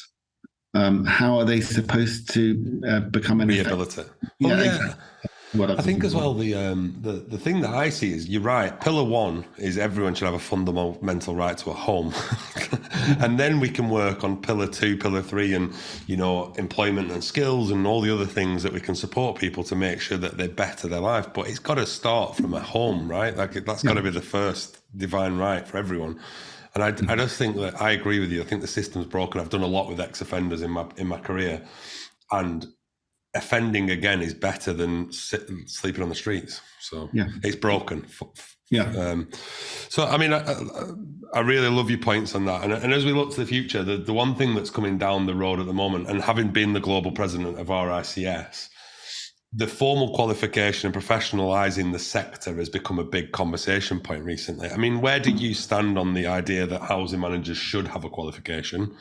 how are they supposed to become an rehabilitate? Exactly. I think as well, the thing that I see is, you're right, pillar one is everyone should have a fundamental right to a home. And then we can work on pillar two, pillar three, and, you know, employment and skills and all the other things that we can support people to make sure that they better their life. But it's got to start from a home, right? Like, that's got to be the first divine right for everyone. And I just think that, I agree with you. I think the system's broken. I've done a lot with ex-offenders in my career, and offending again is better than sleeping on the streets. So it's broken. So I mean, I really love your points on that. And as we look to the future, the one thing that's coming down the road at the moment, and having been the global president of RICS, the formal qualification and professionalising the sector has become a big conversation point recently. I mean, where do you stand on the idea that housing managers should have a qualification?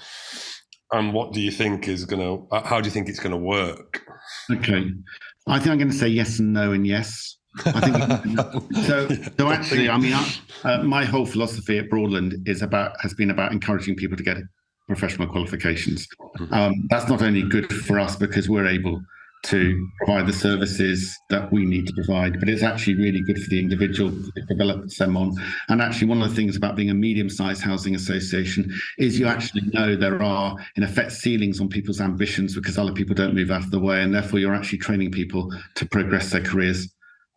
And what do you think how do you think it's going to work? Okay. I think I'm going to say yes and no and yes. I think so actually, I mean, my whole philosophy at Broadland has been about encouraging people to get professional qualifications. That's not only good for us because we're able to provide the services that we need to provide, but it's actually really good for the individual to develop them on. And actually, one of the things about being a medium-sized housing association is you actually know there are, in effect, ceilings on people's ambitions because other people don't move out of the way, and therefore you're actually training people to progress their careers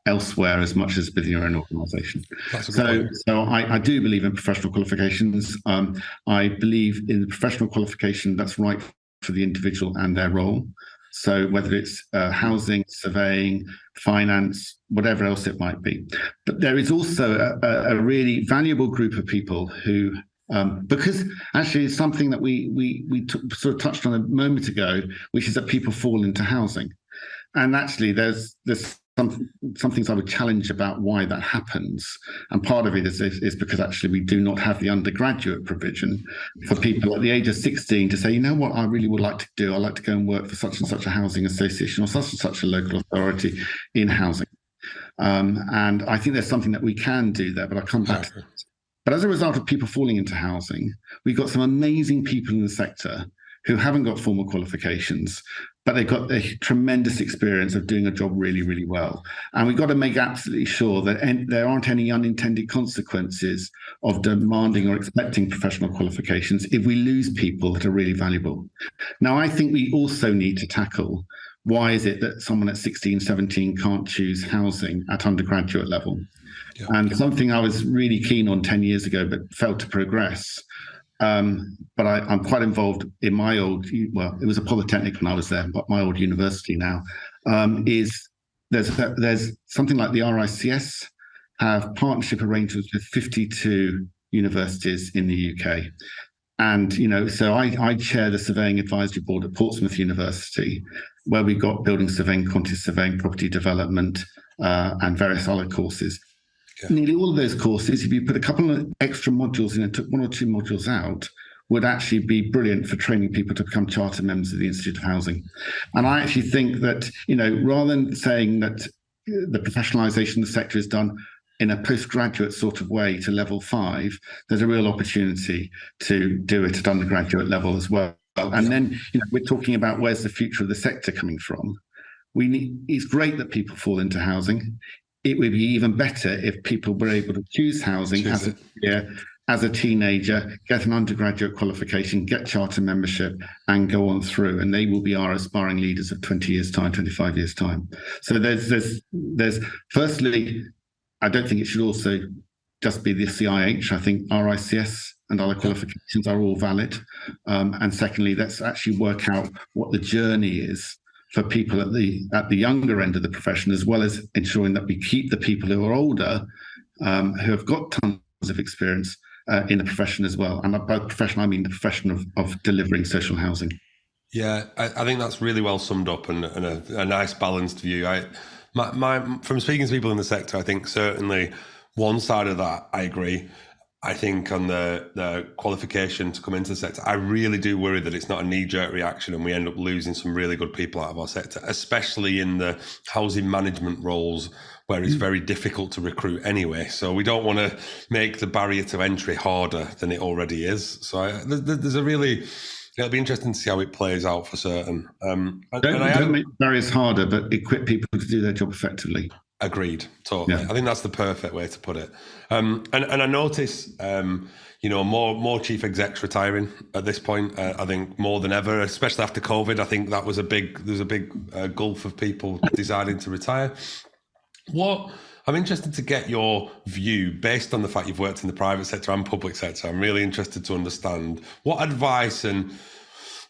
elsewhere as much as within your own organisation. So I do believe in professional qualifications. I believe in the professional qualification that's right for the individual and their role. So whether it's housing, surveying, finance, whatever else it might be. But there is also a really valuable group of people who, because actually it's something that we sort of touched on a moment ago, which is that people fall into housing. And actually there's some things I would challenge about why that happens. And part of it is because actually we do not have the undergraduate provision for people at the age of 16 to say, you know what, I really would like to do. I'd like to go and work for such and such a housing association or such and such a local authority in housing. And I think there's something that we can do there, but I'll come back to that. But as a result of people falling into housing, we've got some amazing people in the sector who haven't got formal qualifications, but they've got a tremendous experience of doing a job really, really well. And we've got to make absolutely sure that there aren't any unintended consequences of demanding or expecting professional qualifications if we lose people that are really valuable. Now, I think we also need to tackle, why is it that someone at 16, 17 can't choose housing at undergraduate level? Something I was really keen on 10 years ago, but failed to progress. But I'm quite involved in my old, well, it was a polytechnic when I was there, but my old university now, is there's something like the RICS have partnership arrangements with 52 universities in the UK. And, you know, so I chair the surveying advisory board at Portsmouth University, where we've got building surveying, quantity surveying, property development, and various other courses. Nearly all of those courses, if you put a couple of extra modules in and took one or two modules out, would actually be brilliant for training people to become charter members of the Institute of Housing. And I actually think that, you know, rather than saying that the professionalisation of the sector is done in a postgraduate sort of way to level 5, there's a real opportunity to do it at undergraduate level as well. And then, you know, we're talking about where's the future of the sector coming from. It's great that people fall into housing. It would be even better if people were able to choose housing as a teenager, get an undergraduate qualification, get charter membership, and go on through. And they will be our aspiring leaders of 20 years' time, 25 years' time. So there's firstly, I don't think it should also just be the CIH. I think RICS and other qualifications are all valid. And secondly, let's actually work out what the journey is for people at the younger end of the profession, as well as ensuring that we keep the people who are older, who have got tons of experience, in the profession as well. And by profession, I mean the profession of delivering social housing. Yeah, I think that's really well summed up and a nice balanced view. From speaking to people in the sector, I think certainly one side of that, I agree. I think on the qualification to come into the sector, I really do worry that it's not a knee-jerk reaction and we end up losing some really good people out of our sector, especially in the housing management roles where it's very difficult to recruit anyway. So we don't want to make the barrier to entry harder than it already is. So it'll be interesting to see how it plays out for certain. Don't make barriers harder, but equip people to do their job effectively. Agreed, totally. Yeah. I think that's the perfect way to put it. And I notice, more chief execs retiring at this point. I think more than ever, especially after COVID. I think that was there's a big gulf of people deciding to retire. I'm interested to get your view based on the fact you've worked in the private sector and public sector. I'm really interested to understand what advice and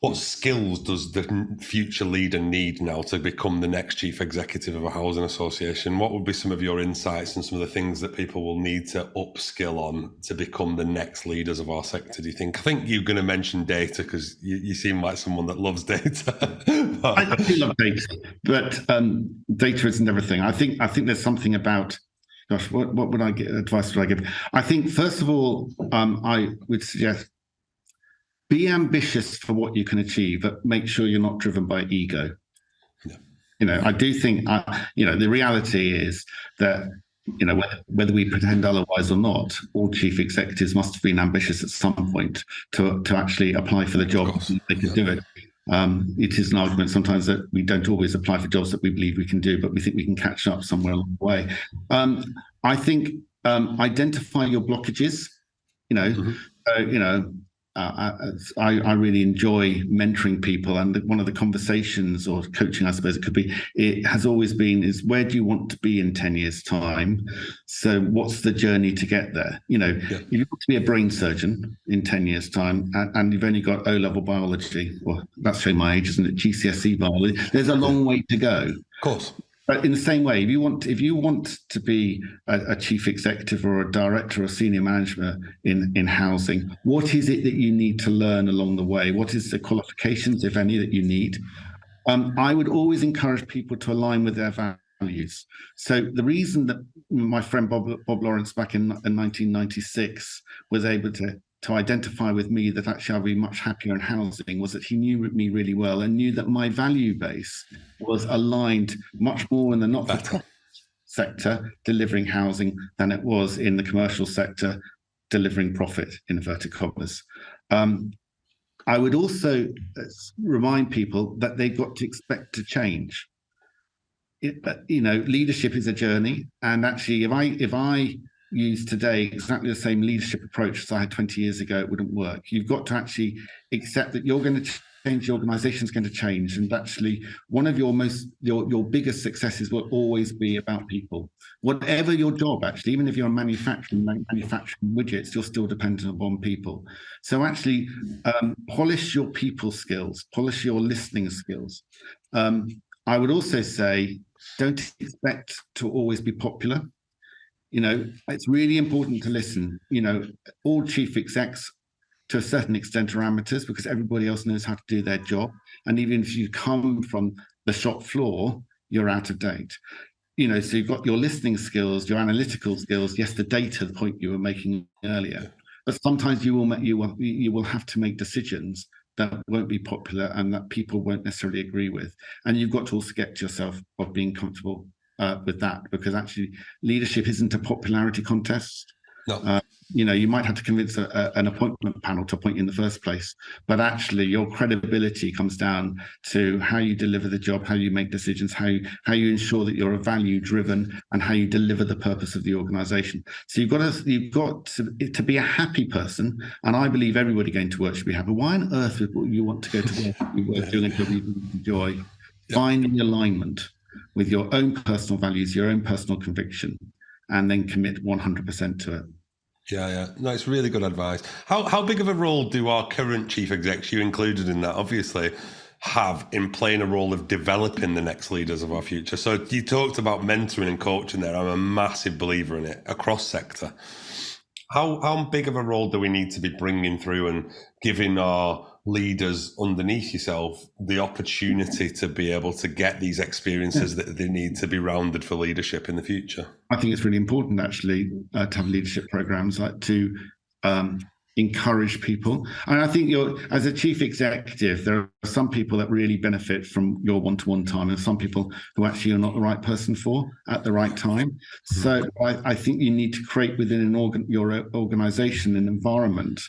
what skills does the future leader need now to become the next chief executive of a housing association? What would be some of your insights and some of the things that people will need to upskill on to become the next leaders of our sector, do you think? I think you're going to mention data because you seem like someone that loves data. I do love data, but data isn't everything. I think there's something about, gosh, what advice would I give? I think, first of all, I would suggest be ambitious for what you can achieve, but make sure you're not driven by ego. Yeah. I do think, the reality is that, whether we pretend otherwise or not, all chief executives must have been ambitious at some point to actually apply for the job. They could do it. It is an argument sometimes that we don't always apply for jobs that we believe we can do, but we think we can catch up somewhere along the way. I think identify your blockages. I really enjoy mentoring people, and one of the conversations or coaching, I suppose it could be, it has always been, is where do you want to be in 10 years' time? So what's the journey to get there? If you want to be a brain surgeon in 10 years' time and you've only got O-level biology, well, that's showing my age, isn't it? GCSE biology, there's a long way to go. Of course. But in the same way, if you want to be a chief executive or a director or senior manager in housing, what is it that you need to learn along the way? What is the qualifications, if any, that you need? I would always encourage people to align with their values. So the reason that my friend Bob Lawrence back in 1996 was able to identify with me that actually I'll be much happier in housing was that he knew me really well and knew that my value base was aligned much more in the not-for-profit sector delivering housing than it was in the commercial sector delivering profit, in inverted commas. I would also remind people that they've got to expect to change. Leadership is a journey, and actually if I use today exactly the same leadership approach as I had 20 years ago, it wouldn't work. You've got to actually accept that you're going to change, the organization's going to change, and actually one of your biggest successes will always be about people. Whatever your job, actually, even if you're manufacturing widgets, you're still dependent upon people. So actually polish your people skills, polish your listening skills. I would also say don't expect to always be popular. It's really important to listen. All chief execs to a certain extent are amateurs because everybody else knows how to do their job. And even if you come from the shop floor, you're out of date. So you've got your listening skills, your analytical skills, yes, the data, the point you were making earlier. But sometimes you will have to make decisions that won't be popular and that people won't necessarily agree with. And you've got to also get to yourself of being comfortable with that, because actually leadership isn't a popularity contest. No. You might have to convince an appointment panel to appoint you in the first place, but actually your credibility comes down to how you deliver the job, how you make decisions, how you ensure that you're value driven, and how you deliver the purpose of the organization. So you've got to be a happy person, and I believe everybody going to work should be happy. Why on earth would you want to go to work doing a job you enjoy? Yep. Find the alignment with your own personal values, your own personal conviction, and then commit 100% to it. Yeah. No, it's really good advice. How big of a role do our current chief execs, you included in that, obviously, have in playing a role of developing the next leaders of our future? So you talked about mentoring and coaching there. I'm a massive believer in it across sector. How big of a role do we need to be bringing through and giving our leaders underneath yourself the opportunity to be able to get these experiences that they need to be rounded for leadership in the future? I think it's really important, actually, to have leadership programs like to encourage people. And I think as a chief executive, there are some people that really benefit from your one-to-one time, and some people who actually are not the right person for at the right time. Mm-hmm. So I think you need to create within your organization an environment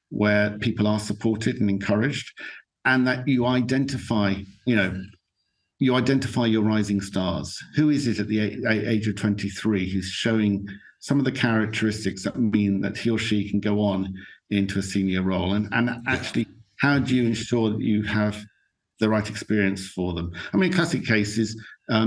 where people are supported and encouraged, and that you identify your rising stars. Who is it at the age of 23 who's showing some of the characteristics that mean that he or she can go on into a senior role? And actually, how do you ensure that you have the right experience for them? I mean, classic cases, I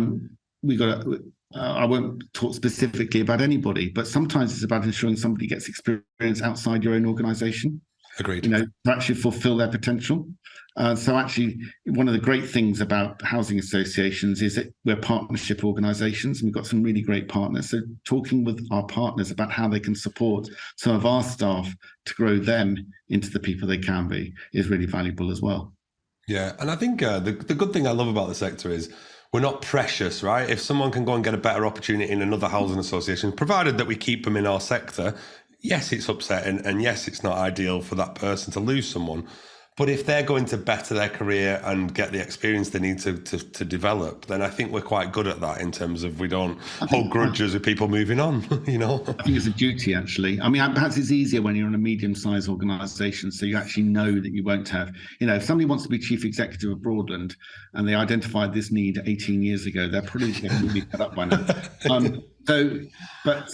won't talk specifically about anybody, but sometimes it's about ensuring somebody gets experience outside your own organization. Agreed. To actually fulfill their potential. So actually, one of the great things about housing associations is that we're partnership organisations, and we've got some really great partners. So talking with our partners about how they can support some of our staff to grow them into the people they can be is really valuable as well. Yeah, and I think the good thing I love about the sector is we're not precious, right? If someone can go and get a better opportunity in another housing association, provided that we keep them in our sector, yes, it's upsetting, and yes, it's not ideal for that person to lose someone. But if they're going to better their career and get the experience they need to develop, then I think we're quite good at that in terms of we don't hold grudges with people moving on, I think it's a duty, actually. I mean, perhaps it's easier when you're in a medium-sized organisation, so you actually know that you won't have, if somebody wants to be chief executive of Broadland and they identified this need 18 years ago, they're probably going to be cut up by now. So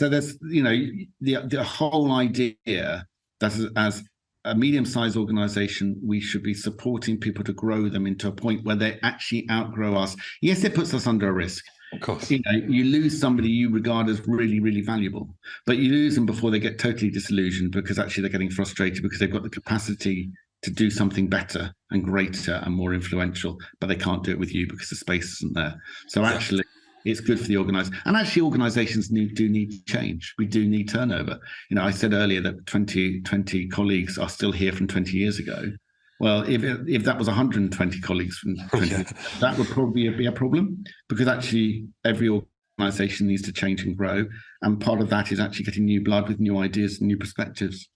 there's, the whole idea that as a medium-sized organisation, we should be supporting people to grow them into a point where they actually outgrow us. Yes, it puts us under a risk. Of course. You lose somebody you regard as really, really valuable, but you lose them before they get totally disillusioned because actually they're getting frustrated because they've got the capacity to do something better and greater and more influential, but they can't do it with you because the space isn't there. So actually, it's good for the organisation. And actually, organisations do need change. We do need turnover. I said earlier that 20 colleagues are still here from 20 years ago. Well, if that was 120 colleagues from 20 years ago, that would probably be a problem, because actually every organisation needs to change and grow. And part of that is actually getting new blood with new ideas and new perspectives.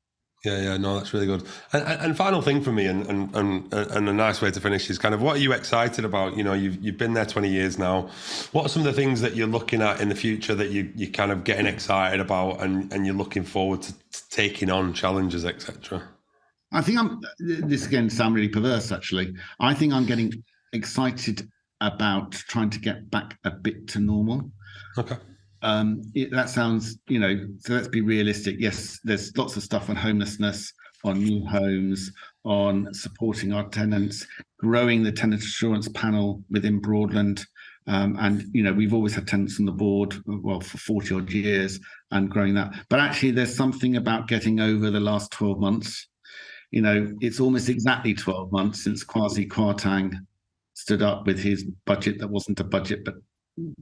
Yeah, no, that's really good. And final thing for me, and a nice way to finish is kind of, what are you excited about? You've been there 20 years now. What are some of the things that you're looking at in the future that you're kind of getting excited about, and you're looking forward to taking on challenges, etc.? I think this again sounds really perverse, actually. I think I'm getting excited about trying to get back a bit to normal. Okay. That sounds, so let's be realistic. Yes, there's lots of stuff on homelessness, on new homes, on supporting our tenants, growing the tenant assurance panel within Broadland. And, we've always had tenants on the board, for 40 odd years, and growing that. But actually, there's something about getting over the last 12 months. It's almost exactly 12 months since Kwasi Kwarteng stood up with his budget that wasn't a budget, but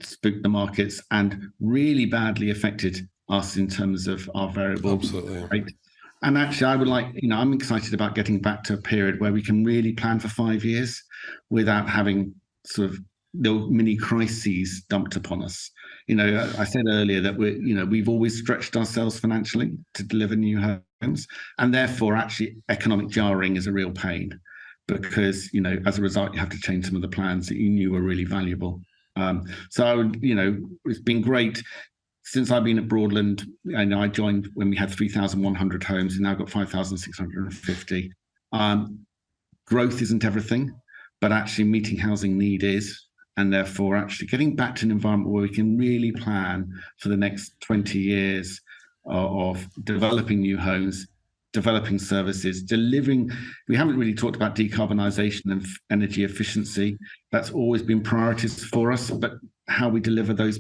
spooked the markets and really badly affected us in terms of our variable rate. And actually, I would like, I'm excited about getting back to a period where we can really plan for 5 years without having sort of little mini crises dumped upon us. I said earlier that we've always stretched ourselves financially to deliver new homes, and therefore actually economic jarring is a real pain, because as a result you have to change some of the plans that you knew were really valuable. So I would, it's been great since I've been at Broadland. I joined when we had 3,100 homes, and now got 5,650. Growth isn't everything, but actually meeting housing need is, and therefore actually getting back to an environment where we can really plan for the next 20 years of developing new homes, developing services, delivering. We haven't really talked about decarbonisation and energy efficiency. That's always been priorities for us, but how we deliver those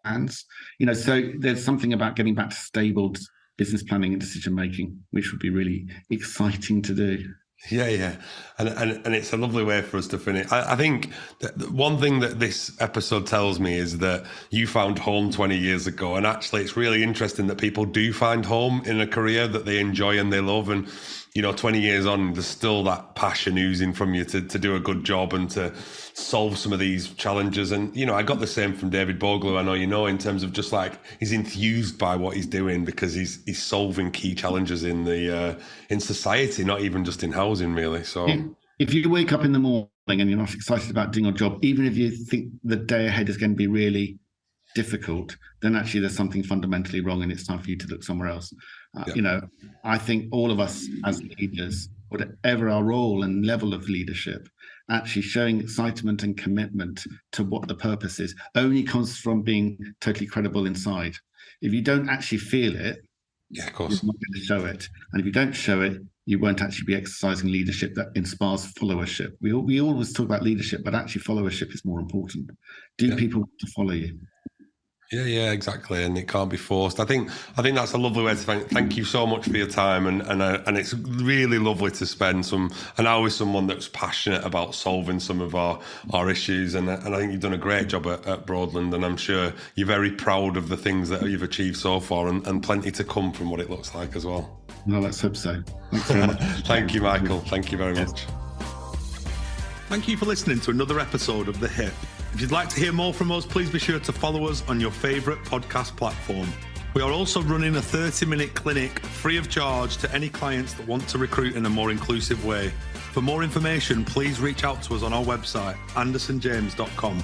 plans, so there's something about getting back to stable business planning and decision making, which would be really exciting to do. Yeah. And it's a lovely way for us to finish. I think that one thing that this episode tells me is that you found home 20 years ago. And actually, it's really interesting that people do find home in a career that they enjoy and they love. And, 20 years on, there's still that passion oozing from you to do a good job and to solve some of these challenges. And, I got the same from David Bogle, who I know you know, in terms of just like he's enthused by what he's doing because he's solving key challenges in society, not even just in housing, really. So if you wake up in the morning and you're not excited about doing your job, even if you think the day ahead is going to be really difficult, then actually there's something fundamentally wrong and it's time for you to look somewhere else. I think all of us as leaders, whatever our role and level of leadership, actually showing excitement and commitment to what the purpose is only comes from being totally credible inside. If you don't actually feel it, of course, you're not going to show it. And if you don't show it, you won't actually be exercising leadership that inspires followership. We always talk about leadership, but actually followership is more important. Do people want to follow you? Yeah, exactly, and it can't be forced. I think that's a lovely way to thank you so much for your time, and it's really lovely to spend an hour with someone that's passionate about solving some of our issues, and I think you've done a great job at Broadland, and I'm sure you're very proud of the things that you've achieved so far, and plenty to come from what it looks like as well. Well, let's hope so. Thanks very much. Thank you, Michael. Thank you very much. Thank you for listening to another episode of The Hip. If you'd like to hear more from us, please be sure to follow us on your favourite podcast platform. We are also running a 30-minute clinic free of charge to any clients that want to recruit in a more inclusive way. For more information, please reach out to us on our website, andersonjames.com.